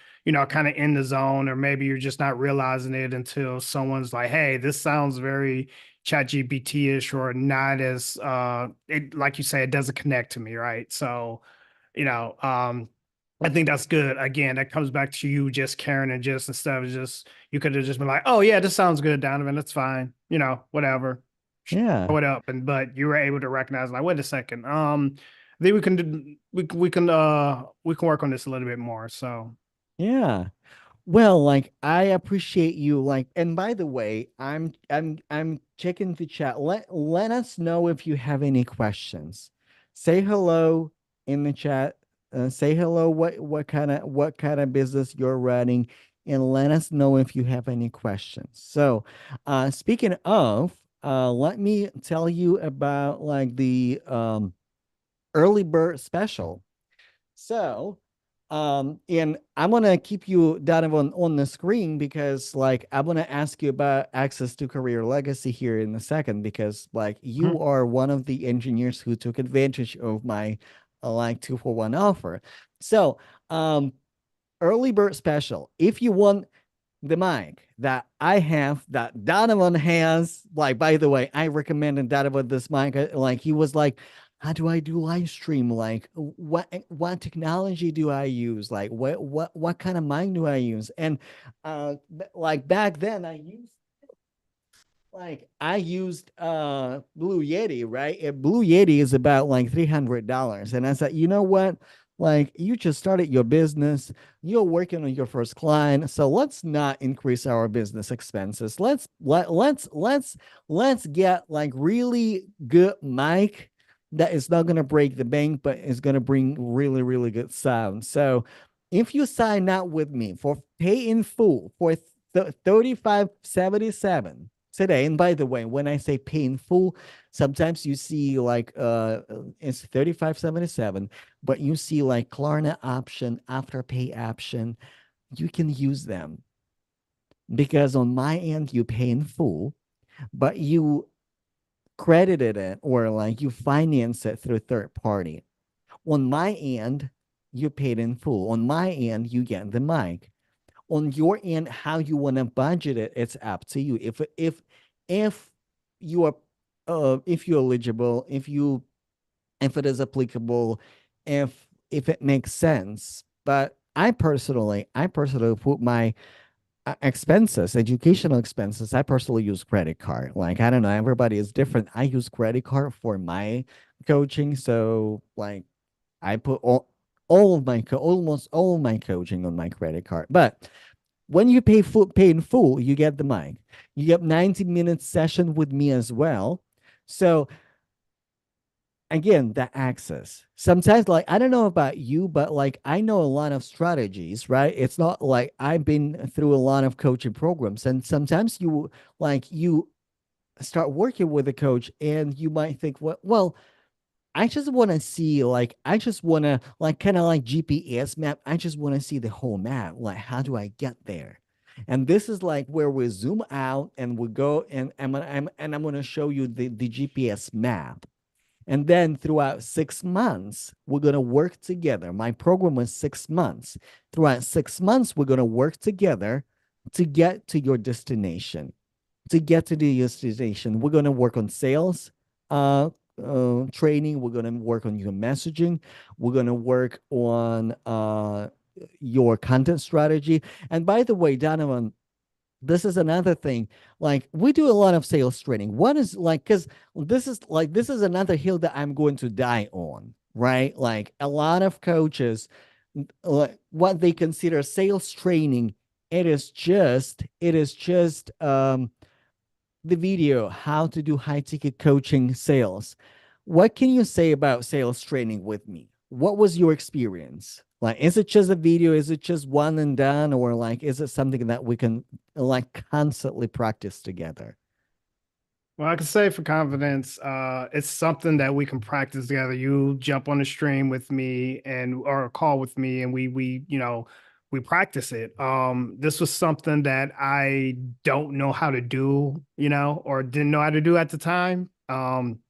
kind of in the zone, or maybe you're just not realizing it until someone's like, "Hey, this sounds very ChatGPT-ish or not as it like you say, it doesn't connect to me, right? So, you know, I think that's good. Again, that comes back to you just caring and just instead of just you could have just been like, oh yeah, this sounds good, Donovan. That's fine. Whatever. Yeah. Show it up. But you were able to recognize like, wait a second. I think we can work on this a little bit more. So Yeah. Well, like I appreciate you and by the way, I'm checking the chat. Let us know if you have any questions. Say hello in the chat. Say hello what kind of business you're running and let us know if you have any questions. So, speaking of, let me tell you about like the early bird special. So, and I'm gonna keep you Donovan on the screen because like I'm gonna ask you about access to career legacy here in a second because like you mhm. are one of the engineers who took advantage of my like 2-for-1 offer. So, early bird special. If you want the mic that I have that Donovan has. Like, by the way, I recommended Donovan this mic. Like, he was like, "How do I do live stream? Like, what technology do I use? Like, what kind of mic do I use?" And like back then, I used Blue Yeti, right? And Blue Yeti is about like $300. And I said, you know what? Like you just started your business, you're working on your first client, so let's not increase our business expenses. Let's get like really good mic that is not gonna break the bank, but is gonna bring really, really good sound. So if you sign up with me for pay in full for 3577 today. And by the way, when I say pay in full, sometimes you see like it's 3577, but you see like Klarna option, afterpay option. You can use them because on my end you pay in full, but you credited it or like you finance it through third party. On my end, you paid in full. On my end, you get the mic. On your end, how you want to budget it, it's up to you. If you are if you're eligible, if it is applicable, if it makes sense. But I personally put my expenses, educational expenses. I personally use credit card. Like I don't know, everybody is different. I use credit card for my coaching, so like I put all of my almost all of my coaching on my credit card. But when you pay in full, you get the mic. You get 90 minutes session with me as well. So again, that access. Sometimes, like, I don't know about you, but like, I know a lot of strategies, right? It's not like I've been through a lot of coaching programs, and sometimes you start working with a coach, and you might think, well, I just want to see, like, I just want to, like, kind of like GPS map. I just want to see the whole map. Like, how do I get there? And this is like where we zoom out and we go, and I'm gonna show you the GPS map. And then throughout 6 months, we're going to work together. My program was 6 months. Throughout 6 months, we're going to work together to get to your destination. To get to the destination, we're going to work on sales training. We're going to work on your messaging. We're going to work on your content strategy. And by the way, Donovan, this is another thing. Like we do a lot of sales training. What is like, because this is another hill that I'm going to die on, right? Like a lot of coaches, like what they consider sales training, it is just the video how to do high ticket coaching sales. What can you say about sales training with me? What was your experience? Like, is it just a video? Is it just one and done? Or like, is it something that we can like constantly practice together? Well, I can say for confidence, it's something that we can practice together. You jump on the stream with me and or a call with me, and we practice it. This was something that I don't know how to do, or didn't know how to do at the time. And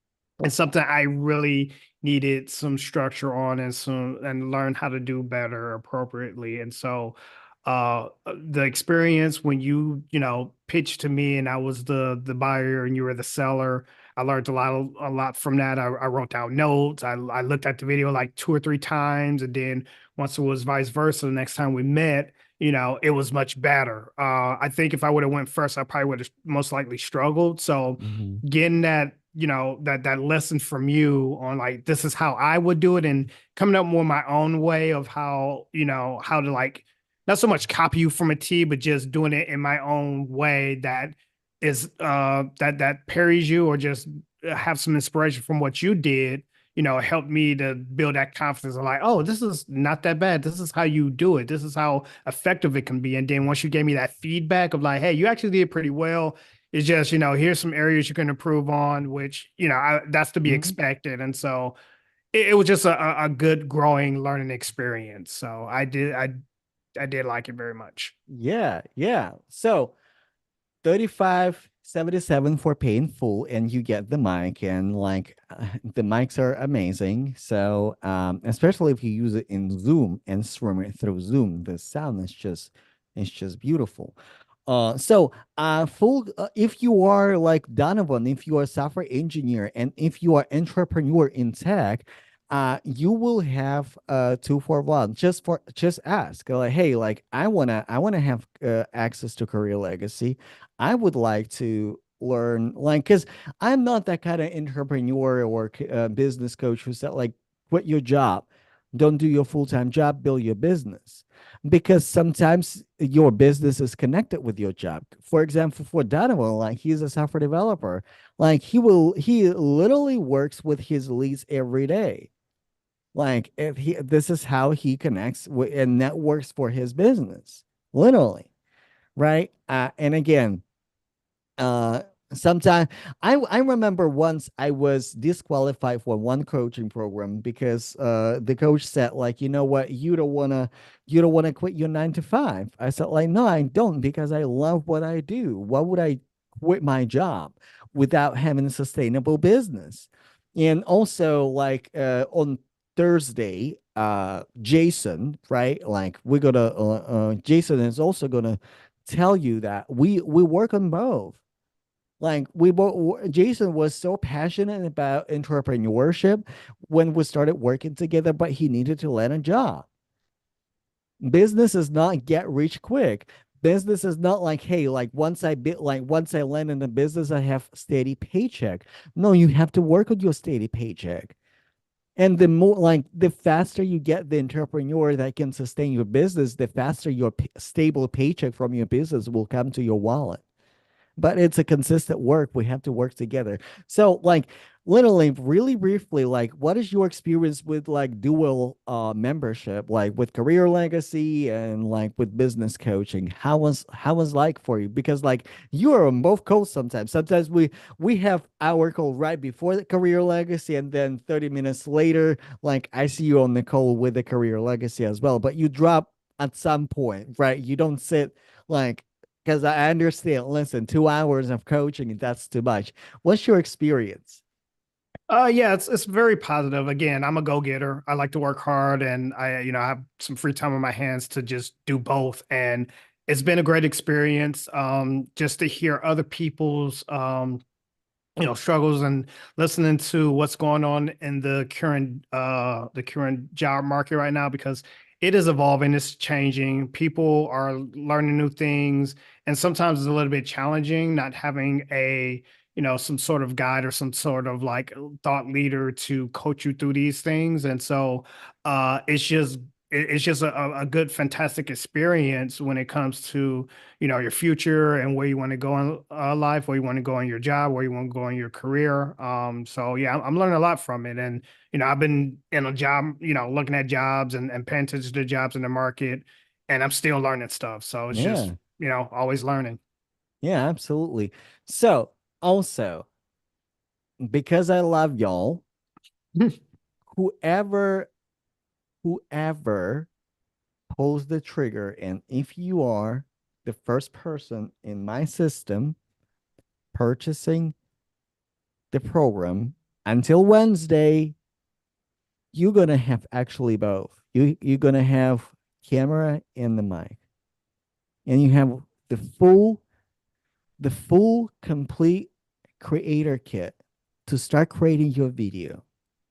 something I really needed some structure on and learn how to do better appropriately. And so the experience when you know, pitched to me and I was the buyer and you were the seller. I learned a lot from that. I wrote down notes. I looked at the video like 2 or 3 times, and then once it was vice versa, the next time we met, you know, it was much better. I think if I would have went first, I probably would have most likely struggled. So Mhm. getting that, you know, that lesson from you on like this is how I would do it, and coming up more my own way of how, you know, how to like not so much copy you from a T, but just doing it in my own way that is that parries you, or just have some inspiration from what you did, you know, helped me to build that confidence of like, oh, this is not that bad. This is how you do it. This is how effective it can be. And then once you gave me that feedback of like, hey, you actually did pretty well. It's just, you know, here's some areas you can improve on, which, you know, that's to be Mhm. expected. And so it was just a good growing learning experience. So I did like it very much. Yeah, yeah. So 35.77 for pay in full, and you get the mic, and like the mics are amazing. So especially if you use it in Zoom and stream it through Zoom, the sound is just, it's just beautiful. Full if you are like Donovan, if you are a software engineer, and if you are entrepreneur in tech, you will have 2 for 1. Just ask like, hey, like I wanna have access to Career Legacy. I would like to learn, like, because I'm not that kind of entrepreneur or business coach who said like, quit your job, don't do your full-time job, build your business, because sometimes your business is connected with your job. For example, for Donovan, like he's a software developer, like he literally works with his leads every day. Like if he this is how he connects with and networks for his business, literally, right? And again, uh sometimes I remember once I was disqualified for one coaching program because the coach said like, you know what, you don't want to quit your 9 to 5. I said like, no, I don't, because I love what I do. Why would I quit my job without having a sustainable business? And also like on Thursday, Jason, right, like we're gonna Jason is also gonna tell you that we work on both. Like we both, Jason was so passionate about entrepreneurship when we started working together, but he needed to land a job. Business is not get rich quick. Business is not like, hey, like once I land in the business, I have steady paycheck. No, you have to work on your steady paycheck. And the more, like, the faster you get the entrepreneur that can sustain your business, the faster your stable paycheck from your business will come to your wallet. But it's a consistent work. We have to work together. So, like, literally, really briefly, like, what is your experience with like dual membership, like with Career Legacy and like with business coaching? How was like for you? Because like you are on both coasts sometimes. Sometimes we have our call right before the Career Legacy, and then 30 minutes later, like I see you on the call with the Career Legacy as well. But you drop at some point, right? You don't sit like, because I understand. Listen, 2 hours of coaching, that's too much. What's your experience? Yeah, it's very positive. Again, I'm a go-getter. I like to work hard, and I, you know, I have some free time on my hands to just do both. And it's been a great experience. Just to hear other people's you know, struggles, and listening to what's going on in the current job market right now, because it is evolving, it's changing. People are learning new things, and sometimes it's a little bit challenging not having a, you know, some sort of guide or some sort of like thought leader to coach you through these things. And so it's just it's just a good fantastic experience when it comes to, you know, your future and where you want to go in life, where you want to go in your job, where you want to go in your career. So yeah, I'm learning a lot from it. And, you know, I've been in a job, you know, looking at jobs and paying attention to jobs in the market, and I'm still learning stuff. So it's just, Yeah, you know, always learning. yeah, absolutely. So, also, because I love y'all, whoever whoever pulls the trigger, and if you are the first person in my system purchasing the program until Wednesday, you're gonna have actually both. You're gonna have camera and the mic. and you have the full complete creator kit to start creating your video,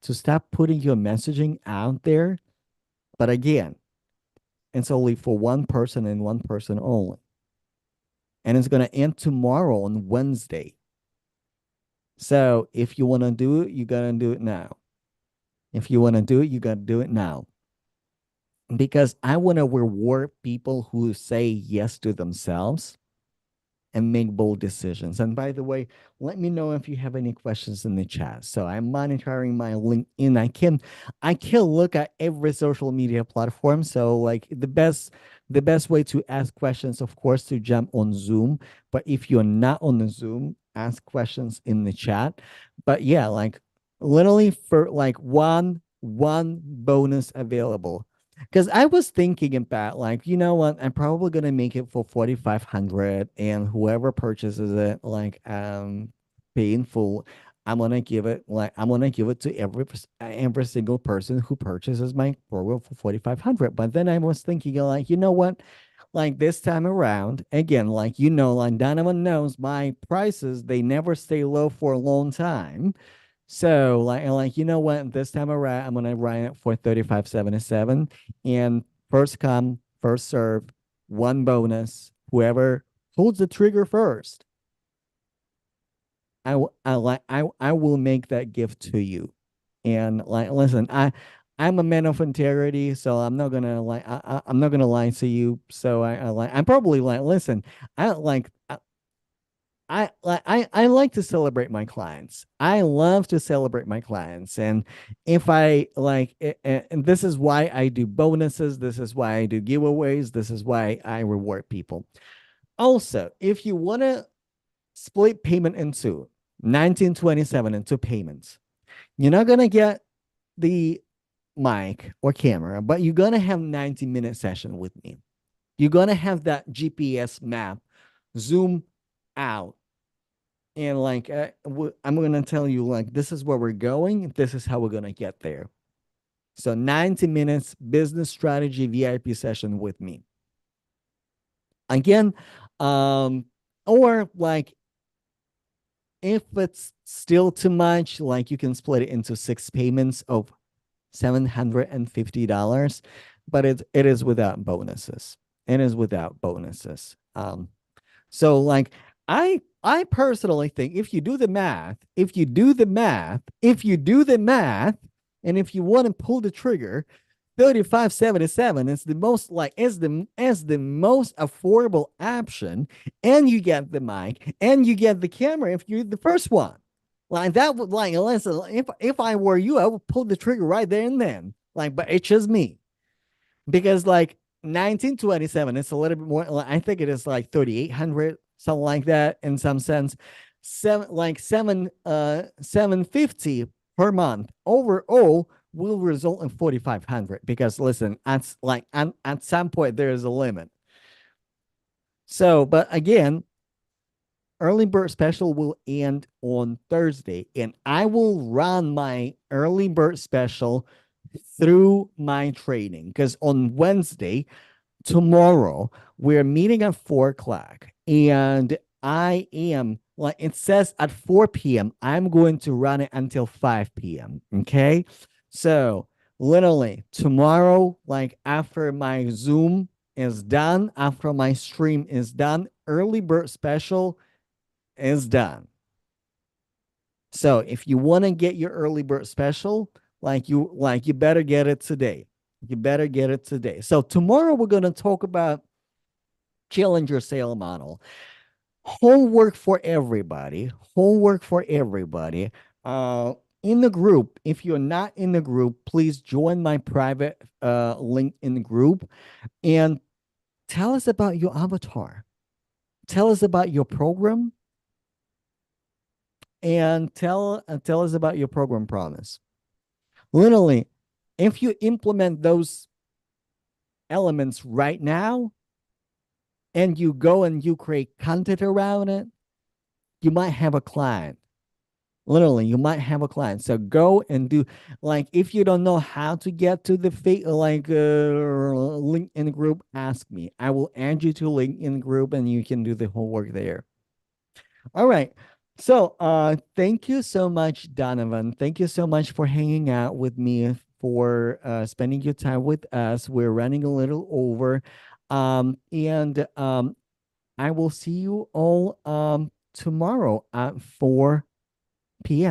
to start putting your messaging out there. But again, it's only for one person and one person only. And it's going to end tomorrow on Wednesday. So if you want to do it, you got to do it now. If you want to do it, you got to do it now. Because I want to reward people who say yes to themselves and make bold decisions. And by the way, let me know if you have any questions in the chat. So I'm monitoring my LinkedIn. I can look at every social media platform. So like the best way to ask questions, of course, to jump on Zoom. But if you're not on the Zoom, ask questions in the chat. But yeah, like literally for like one bonus available. Because I was thinking about like, you know what, I'm probably gonna make it for 4,500, and whoever purchases it, like pay in full, I'm gonna give it to every single person who purchases my program for 4,500. But then I was thinking like, you know what? Like this time around, again, like like Donovan knows my prices, they never stay low for a long time. So like you know what? This time around, I'm gonna run it for 35.77, and first come, first serve, one bonus. Whoever pulls the trigger first, I will make that gift to you. And like, listen, I'm a man of integrity, so I'm not gonna I'm not gonna lie to you. So I'm probably like, listen, I like I like to celebrate my clients. I love to celebrate my clients. And if I like and this is why I do bonuses, this is why I do giveaways, this is why I reward people. Also, if you want to split payment into 1927 into payments, you're not going to get the mic or camera, but you're going to have 90-minute session with me. You're going to have that GPS map zoom out, and like I'm gonna tell you like this is where we're going, this is how we're gonna get there. So 90 minutes business strategy VIP session with me again. Or like if it's still too much, like you can split it into 6 payments of $750, but it is without bonuses. It is without bonuses. So like I personally think if you do the math, and if you want to pull the trigger, 35.77 is the most like is the most affordable option, and you get the mic and you get the camera if you're the first one. Like that would like unless if I were you, I would pull the trigger right there and then. Like, but it's just me because like 1927 it's a little bit more, I think it is like 3,800, something like that in some sense. 750 per month overall will result in 4,500, because listen, at some point there is a limit. So but again, early bird special will end on Thursday, and I will run my early bird special through my training, because on Wednesday, tomorrow, we're meeting at 4 o'clock, and I am like it says at 4 p.m. I'm going to run it until 5 p.m. Okay. So literally tomorrow, like after my Zoom is done, after my stream is done, early bird special is done. So if you want to get your early bird special, you better get it today. You better get it today. So tomorrow we're going to talk about Challenger sale model. Homework for everybody. Homework for everybody. In the group, if you're not in the group, please join my private link in the group and tell us about your avatar. Tell us about your program, and tell us about your program promise. Literally, if you implement those elements right now and you go and you create content around it, you might have a client Literally, you might have a client. So go and do, like, if you don't know how to get to the LinkedIn group, ask me. I will add you to LinkedIn group and you can do the homework there. All right. So thank you so much, Donovan. Thank you so much for hanging out with me, for spending your time with us. We're running a little over. And I will see you all tomorrow at 4 p.m.